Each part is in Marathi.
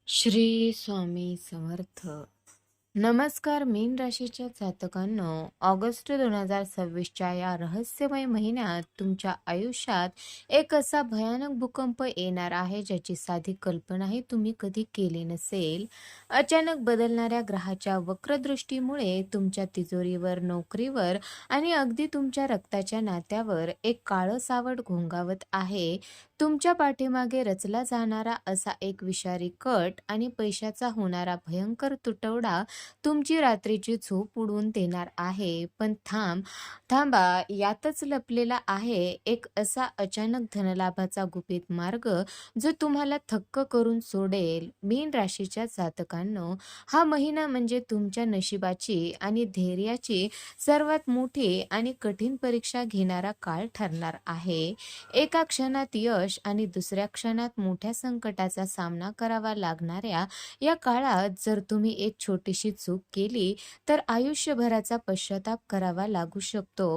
श्री स्वामी समर्थ. नमस्कार मीन राशीच्या जातकांनो, ऑगस्ट 2026च्या या रहस्यमय महिन्यात तुमच्या आयुष्यात एक असा भयानक भूकंप येणार आहे ज्याची साधी कल्पनाही तुम्ही कधी केली नसेल. अचानक बदलणाऱ्या ग्रहाच्या वक्रदृष्टीमुळे तुमच्या तिजोरीवर, नोकरीवर आणि अगदी तुमच्या रक्ताच्या नात्यावर एक काळं सावट घोंगावत आहे. तुमच्या पाठीमागे रचला जाणारा असा एक विषारी कट आणि पैशाचा होणारा भयंकर तुटवडा तुमची रात्रीची झोप उडवून देणार आहे. पण थांबा, यातच लपलेला आहे एक असा अचानक धनलाभाचा गुपित मार्ग जो तुम्हाला थक्क करून सोडेल. मीन राशीच्या जातकांनो, हा महिना म्हणजे तुमच्या नशिबाची आणि धैर्याची सर्वात मोठी आणि कठीण परीक्षा घेणारा काळ ठरणार आहे. एका क्षणात यश आणि दुसऱ्या क्षणात मोठ्या संकटाचा सामना करावा लागणाऱ्या या काळात जर तुम्ही एक छोटीशी चूक केली तर आयुष्यभराचा पश्चाताप करावा लागू शकतो.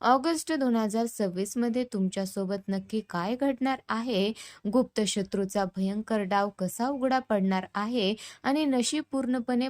ऑगस्ट 2026 मध्ये तुमच्यासोबत नक्की काय घडणार आहे? गुप्त शत्रूचा भयंकर डाव कसा उघडा पडणार आहे आणि नशीब पूर्णपणे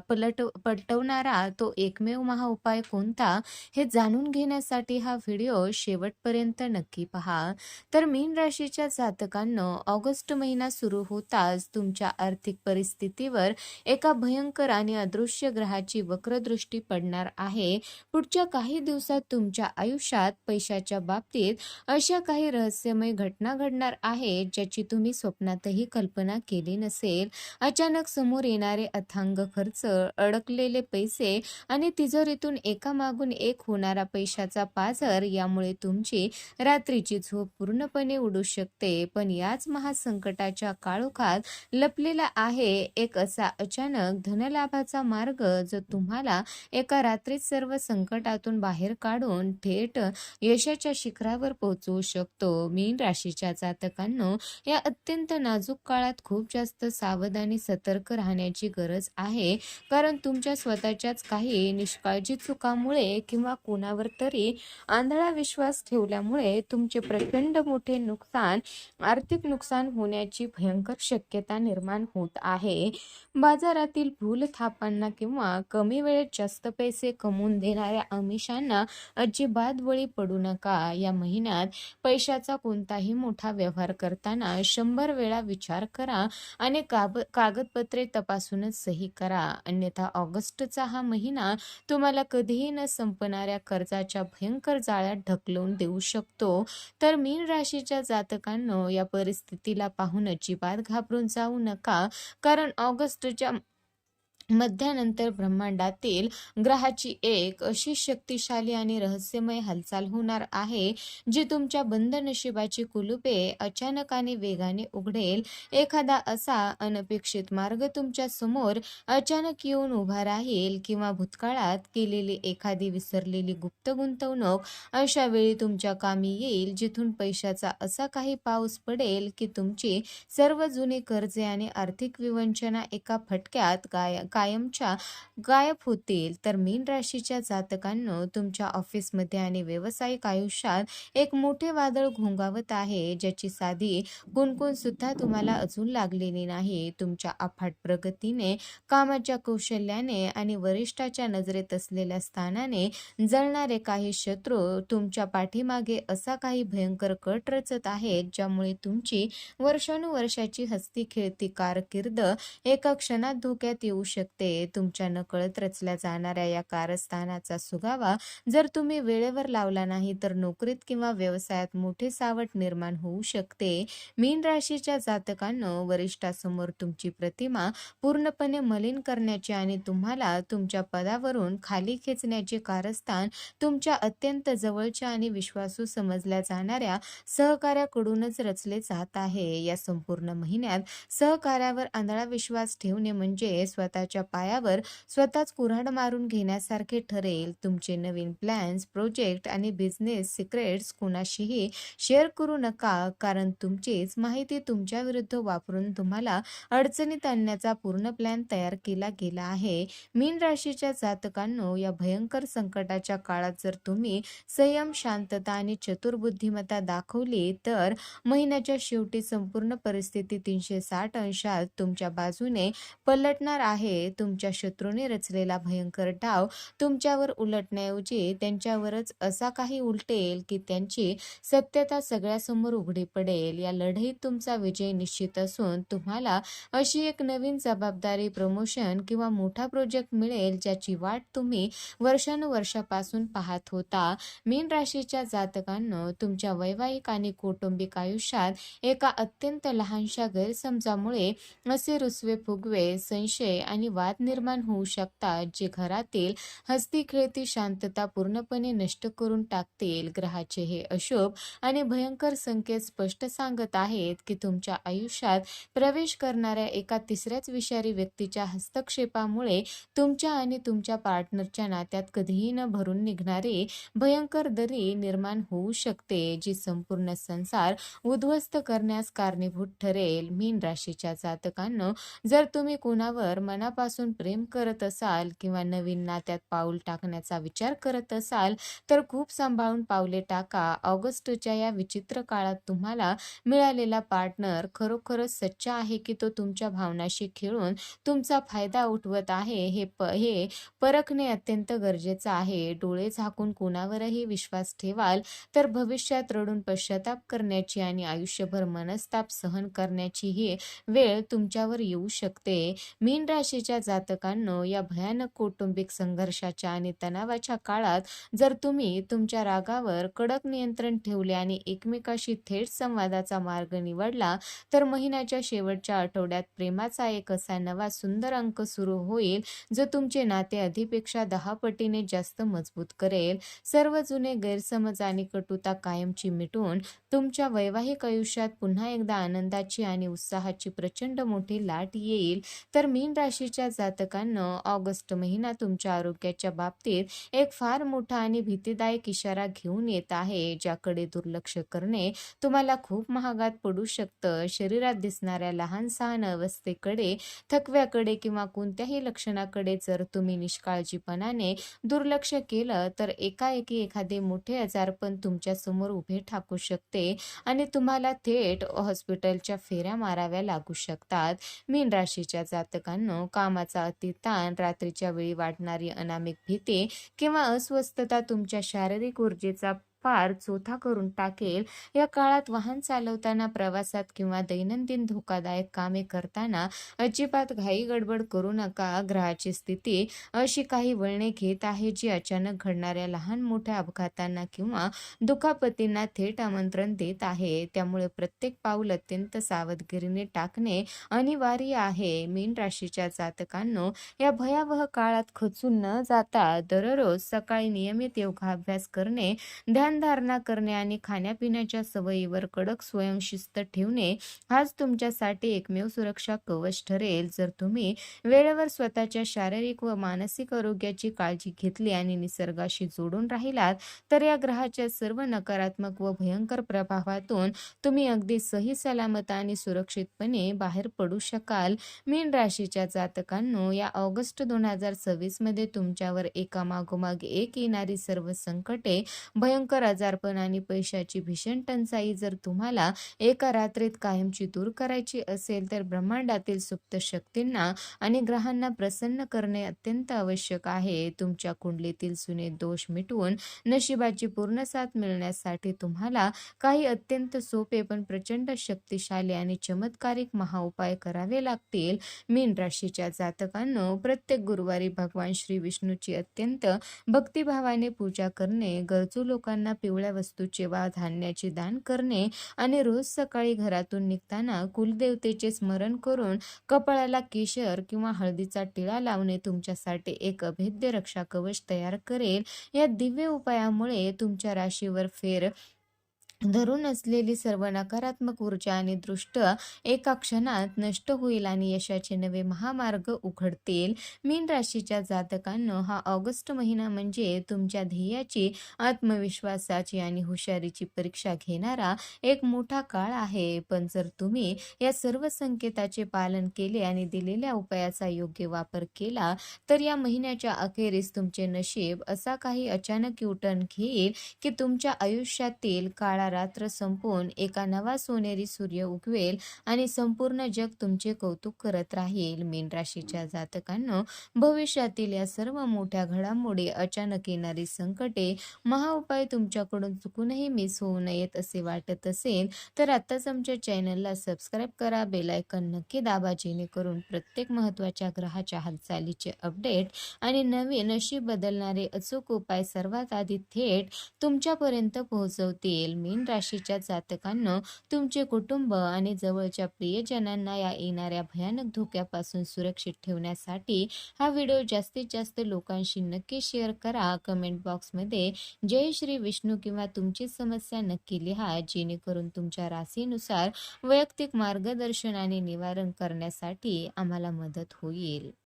पलटवणारा तो एकमेव महाउपाय कोणता, हे जाणून घेण्यासाठी हा व्हिडिओ शेवटपर्यंत नक्की पहा. तर मीन राशीच्या जातकांनो, ऑगस्ट महिना सुरू होताच तुमच्या आर्थिक परिस्थितीवर एका भयंकर आणि अदृश्य ग्रहाची वक्रदृष्टी पडणार आहे. पुढच्या काही दिवसात तुमच्या आयुष्यात पैशाच्या बाबतीत अशा काही रहस्यमय घटना घडणार आहेत ज्याची तुम्ही स्वप्नातही कल्पना केली नसेल. अचानक समोर येणारे अथांग खर्च, अडकलेले पैसे आणि तिजोरीतून एकामागून एक होणारा पैशाचा पाझर यामुळे तुमची रात्रीची झोप पूर्णपणे उडू शकते. पण याच महासंकटाच्या काळोखात लपलेला आहे एक असा अचानक धनलाभाचा मार्ग जो तुम्हाला एका रात्रीत सर्व संकटातून बाहेर काढून थेट यशाच्या शिखरावर पोहोचवू शकतो. मीन राशीच्या जातकांनो, या अत्यंत नाजूक काळात खूप जास्त सावधानी, सतर्क राहण्याची गरज आहे. कारण तुमच्या स्वतःच्याच काही निष्काळजी चुकामुळे किंवा कोणावर तरी आंधळा विश्वास ठेवल्यामुळे तुमचे प्रचंड मोठे नुकसान, आर्थिक नुकसान होण्याची भयंकर शक्यता निर्माण होत आहे. बाजारातील भूलथापांना किंवा कमी वेळेत जास्त पैसे कमवून देणाऱ्या आमिषांना अजिबात बळी पडू नका. या महिन्यात पैशाचा कोणताही मोठा व्यवहार करताना 100 वेळा विचार करा आणि कागदपत्रे तपासूनच सही करा. अन्यथा ऑगस्टचा हा महिना तुम्हाला कधीही न संपणाऱ्या कर्जाच्या भयंकर जाळ्यात ढकलून देऊ शकतो. तर मीन राशीच्या जातकांनो, या परिस्थितीला पाहून अजिबात घाबरून जाऊ नका. कारण ऑगस्टच्या मध्यानंतर ब्रह्मांडातील ग्रहाची एक अशी शक्तिशाली आणि रहस्यमय हालचाल होणार आहे जी तुमच्या बंद नशिबाची कुलुपे अचानक आणि वेगाने उघडेल. एखादा असा अनपेक्षित मार्ग तुमच्या समोर अचानक येऊन उभा राहील किंवा भूतकाळात केलेली एखादी विसरलेली गुप्त गुंतवणूक अशा वेळी तुमच्या कामी येईल, जिथून पैशाचा असा काही पाऊस पडेल की तुमची सर्व जुनी कर्जे आणि आर्थिक विवंचना एका फटक्यात कायमच्या गायब होतील. तर मीन राशीच्या जातकांनो, तुमच्या ऑफिसमध्ये आणि व्यावसायिक आयुष्यात एक मोठे वादळ घोंगावत आहे ज्याची साधी कुणकुण सुद्धा तुम्हाला अजून लागलेली नाही. तुमच्या अफाट प्रगतीने, कामाच्या कौशल्याने आणि वरिष्ठाच्या नजरेत असलेल्या स्थानाने जळणारे काही शत्रू तुमच्या पाठीमागे असा काही भयंकर कट रचत आहेत ज्यामुळे तुमची वर्षानुवर्षाची हसती खेळती कारकीर्द एका क्षणात धोक्यात येऊ शकते. तुमच्या नकळत रचल्या जाणाऱ्या या कारस्थानाचा सुगावा जर तुम्ही वेळेवर लावला नाही तर नोकरीत किंवा व्यवसायात मोठे सावट निर्माण होऊ शकते. मीन राशीच्या जातकांनो, वरिष्ठासमोर तुमची प्रतिमा पूर्णपणे मलिन करण्याचे आणि तुम्हाला तुमच्या पदावरून खाली खेचण्याचे कारस्थान तुमच्या अत्यंत जवळच्या आणि विश्वासू समजल्या जाणाऱ्या सहकार्याकडूनच रचले जात आहे. या संपूर्ण महिन्यात सहकार्यावर आंधळा विश्वास ठेवणे म्हणजे स्वतःच्या स्वतःच्या पायावर स्वतःच कुऱ्हाड मारून घेण्यासारखे ठरेल. तुमचे नवीन प्लॅन्स, प्रोजेक्ट आणि बिझनेस सिक्रेट्स कुणाशीही शेअर करू नका, कारण तुमचीच माहिती तुमच्या विरुद्ध वापरून तुम्हाला अडचणीत आणण्याचा पूर्ण प्लॅन तयार केला गेला आहे. मीन राशीच्या जातकांनो, या भयंकर संकटाच्या काळात जर तुम्ही संयम, शांतता आणि चतुर बुद्धिमत्ता दाखवली तर महिन्याच्या शेवटी संपूर्ण परिस्थिती 360 अंशात तुमच्या बाजूने पलटणार आहे. तुमच्या शत्रूने रचलेला भयंकर डाव तुमच्यावर उलटण्याऐवजी त्यांच्यावरच असा काही उलटेल की त्यांची सत्यता सगळ्यासमोर उघडी पडेल. या लढाईत तुमचा विजय निश्चित असून तुम्हाला अशी एक नवीन जबाबदारी, प्रमोशन किंवा मोठा प्रोजेक्ट मिळेल ज्याची वाट तुम्ही वर्षानुवर्षापासून पाहत होता. मीन राशीच्या जातकांनो, तुमच्या वैवाहिक आणि कौटुंबिक आयुष्यात एका अत्यंत लहानशा गैरसमजामुळे असे रुसवे-फुगवे, संशय आणि वाद निर्माण होऊ शकतात जे घरातील हसती-खेळती शांतता पूर्णपणे नष्ट करून टाकतील. ग्रहाचे हे अशुभ आणि भयंकर संकेत स्पष्ट सांगत आहेत की तुमच्या आयुष्यात प्रवेश करणाऱ्या एका तिसऱ्याच विषारी व्यक्तीच्या हस्तक्षेपामुळे तुमच्या आणि तुमच्या पार्टनरच्या नात्यात कधीही न भरून निघणारी भयंकर दरी निर्माण होऊ शकते, जी संपूर्ण संसार उद्ध्वस्त करण्यास कारणीभूत ठरेल. मीन राशीच्या जातकांनो, जर तुम्ही कोणावर मनापासून प्रेम करत असाल किंवा नवीन नात्यात पाऊल टाकण्याचा विचार करत असाल तर खूप सांभाळून पावले टाका. ऑगस्टच्या या विचित्र काळात तुम्हाला मिळालेला पार्टनर खरोखरच सच्चा आहे की तो तुमच्या भावनाशी खेळून तुमचा फायदा उठवत आहे हे परखणे अत्यंत गरजेचं आहे. डोळे झाकून कोणावरही विश्वास ठेवाल तर भविष्यात रडून पश्चाताप करण्याची आणि आयुष्यभर मनस्ताप सहन करण्याची ही वेळ तुमच्यावर येऊ शकते. मीन राशीच्या जातकांनो, या भयानक कौटुंबिक संघर्षाच्या आणि तणावाच्या काळात जर तुम्ही तुमच्या रागावर कडक नियंत्रण ठेवले आणि एकमेकाशी थेट संवादाचा मार्ग निवडला तर महिन्याच्या शेवटच्या आठवड्यात प्रेमाचा एक असा नवा सुंदर अंक सुरू होईल जो तुमचे नाते आधीपेक्षा 10 पटीने जास्त मजबूत करेल. सर्व जुने गैरसमज आणि कटुता कायमची मिटून तुमच्या वैवाहिक आयुष्यात पुन्हा एकदा आनंदाची आणि उत्साहाची प्रचंड मोठी लाट येईल. तर मीन राशीच्या जातकांनो, ऑगस्ट महिना तुमच्या आरोग्याच्या बाबतीत एक फार मोठा आणि भीतीदायक इशारा घेऊन येत आहे, ज्याकडे दुर्लक्ष करणे तुम्हाला खूप महागात पडू शकतं. शरीरात दिसणाऱ्या लहान-सहान अवस्थेकडे, थकव्याकडे किंवा कोणत्याही लक्षणाकडे जर तुम्ही निष्काळजीपणाने दुर्लक्ष केलं तर एकाएकी एखादे मोठे आजारपण तुमच्या समोर उभे ठाकू शकते आणि तुम्हाला थेट हॉस्पिटलच्या फेऱ्या माराव्या लागू शकतात. मीन राशीच्या जातकांनो, कामाचा अतिताण, रात्रीच्या वेळी वाटणारी अनामिक भीती किंवा अस्वस्थता तुमच्या शारीरिक ऊर्जेचा फार चोथा करून टाकेल. या काळात वाहन चालवताना, प्रवासात किंवा दैनंदिन धोकादायक कामे करताना अजिबात घाई गडबड करू नका. ग्रहाची स्थिती अशी काही वळणे घेत आहे जी अचानक घडणाऱ्या लहान मोठ्या अपघातांना किंवा दुखापतींना थेट आमंत्रण देत आहे. त्यामुळे प्रत्येक पाऊल अत्यंत सावधगिरीने टाकणे अनिवार्य आहे. मीन राशीच्या जातकांनो, या भयावह काळात खचून न जाता दररोज सकाळी नियमित योगाभ्यास करणे, ध्यानधारणा करणे आणि खाण्यापिण्याच्या सवयीवर कडक स्वयंशिस्त ठेवणे हाच तुमच्यासाठी एकमेव सुरक्षा कवच ठरेल. जर तुम्ही वेळेवर स्वतःच्या शारीरिक व मानसिक आरोग्याची काळजी घेतली आणि निसर्गाशी जोडून राहिलात तर या ग्रहाच्या सर्व नकारात्मक व भयंकर प्रभावातून तुम्ही अगदी सही सलामत आणि सुरक्षितपणे बाहेर पडू शकाल. मीन राशीच्या जातकांनो, या ऑगस्ट 2026 मध्ये तुमच्यावर एकामागोमाग एक येणारी सर्व संकटे, भयंकर आजारपण आणि पैशाची भीषण टंचाई जर तुम्हाला एका रात्रीत कायमची दूर करायची असेल तर ब्रह्मांडातील सुप्त शक्तींना आणि ग्रहांना प्रसन्न करणे अत्यंत आवश्यक आहे. तुमच्या कुंडलीतील जुने दोष मिटवून नशिबाची पूर्ण साथ मिळण्यासाठी तुम्हाला काही अत्यंत सोपे पण प्रचंड शक्तिशाली आणि चमत्कारिक महाउपाय करावे लागतील. मीन राशीच्या जातकांनो, प्रत्येक गुरुवारी भगवान श्री विष्णूची अत्यंत भक्तिभावाने पूजा करणे, गरजू लोकांना पिवळ्या वस्तूचे वा धान्याचे दान करणे आणि रोज सकाळी घरातून निघताना कुलदेवतेचे स्मरण करून कपाळाला केशर किंवा हळदीचा टिळा लावणे तुमच्यासाठी एक अभेद्य रक्षा कवच तयार करेल. या दिव्य उपायामुळे तुमच्या राशीवर धरून असलेली सर्व नकारात्मक ऊर्जा आणि दृष्ट एका क्षणात नष्ट होईल आणि यशाचे नवे महामार्ग उघडतील. मीन राशीच्या जातकांनो, हा ऑगस्ट महिना म्हणजे तुमच्या ध्येयाची, आत्मविश्वासाची आणि हुशारीची परीक्षा घेणारा एक मोठा काळ आहे. पण जर तुम्ही या सर्व संकेताचे पालन केले आणि दिलेल्या उपायाचा योग्य वापर केला, तर या महिन्याच्या अखेरीस तुमचे नशीब असा काही अचानक युटर्न घेईल की तुमच्या आयुष्यातील काळा रात्र संपून एका नवा सोनेरी सूर्य उगवेल आणि संपूर्ण जग तुमचे कौतुक करत राहील. मीन राशीच्या जातकांनो, भविष्यातील या सर्व मोठ्या घडामोडी, अचानक येणारी संकटे, महाउपाय तुमच्याकडून चुकूनही मिस होऊ नयेत असे वाटत असेल तर आत्ताच आमच्या चॅनलला सबस्क्राईब करा, बेल आयकॉन नक्की दाबा, जेणेकरून प्रत्येक महत्त्वाच्या ग्रहाच्या हालचालीचे अपडेट आणि नवीन नशीब बदलणारे अचूक उपाय सर्वात आधी थेट तुमच्यापर्यंत पोहोचवतील. मीन राशीच्या जातकांनो, तुमचे कुटुंब आणि जवळच्या प्रियजनांना या येणाऱ्या भयानक धोक्यापासून सुरक्षित ठेवण्यासाठी हा व्हिडिओ जास्तीत जास्त लोकांशी नक्की शेअर करा. कमेंट बॉक्समध्ये जय श्री विष्णू किंवा तुमची समस्या नक्की लिहा, जेणेकरून तुमच्या राशीनुसार वैयक्तिक मार्गदर्शन आणि निवारण करण्यासाठी आम्हाला मदत होईल.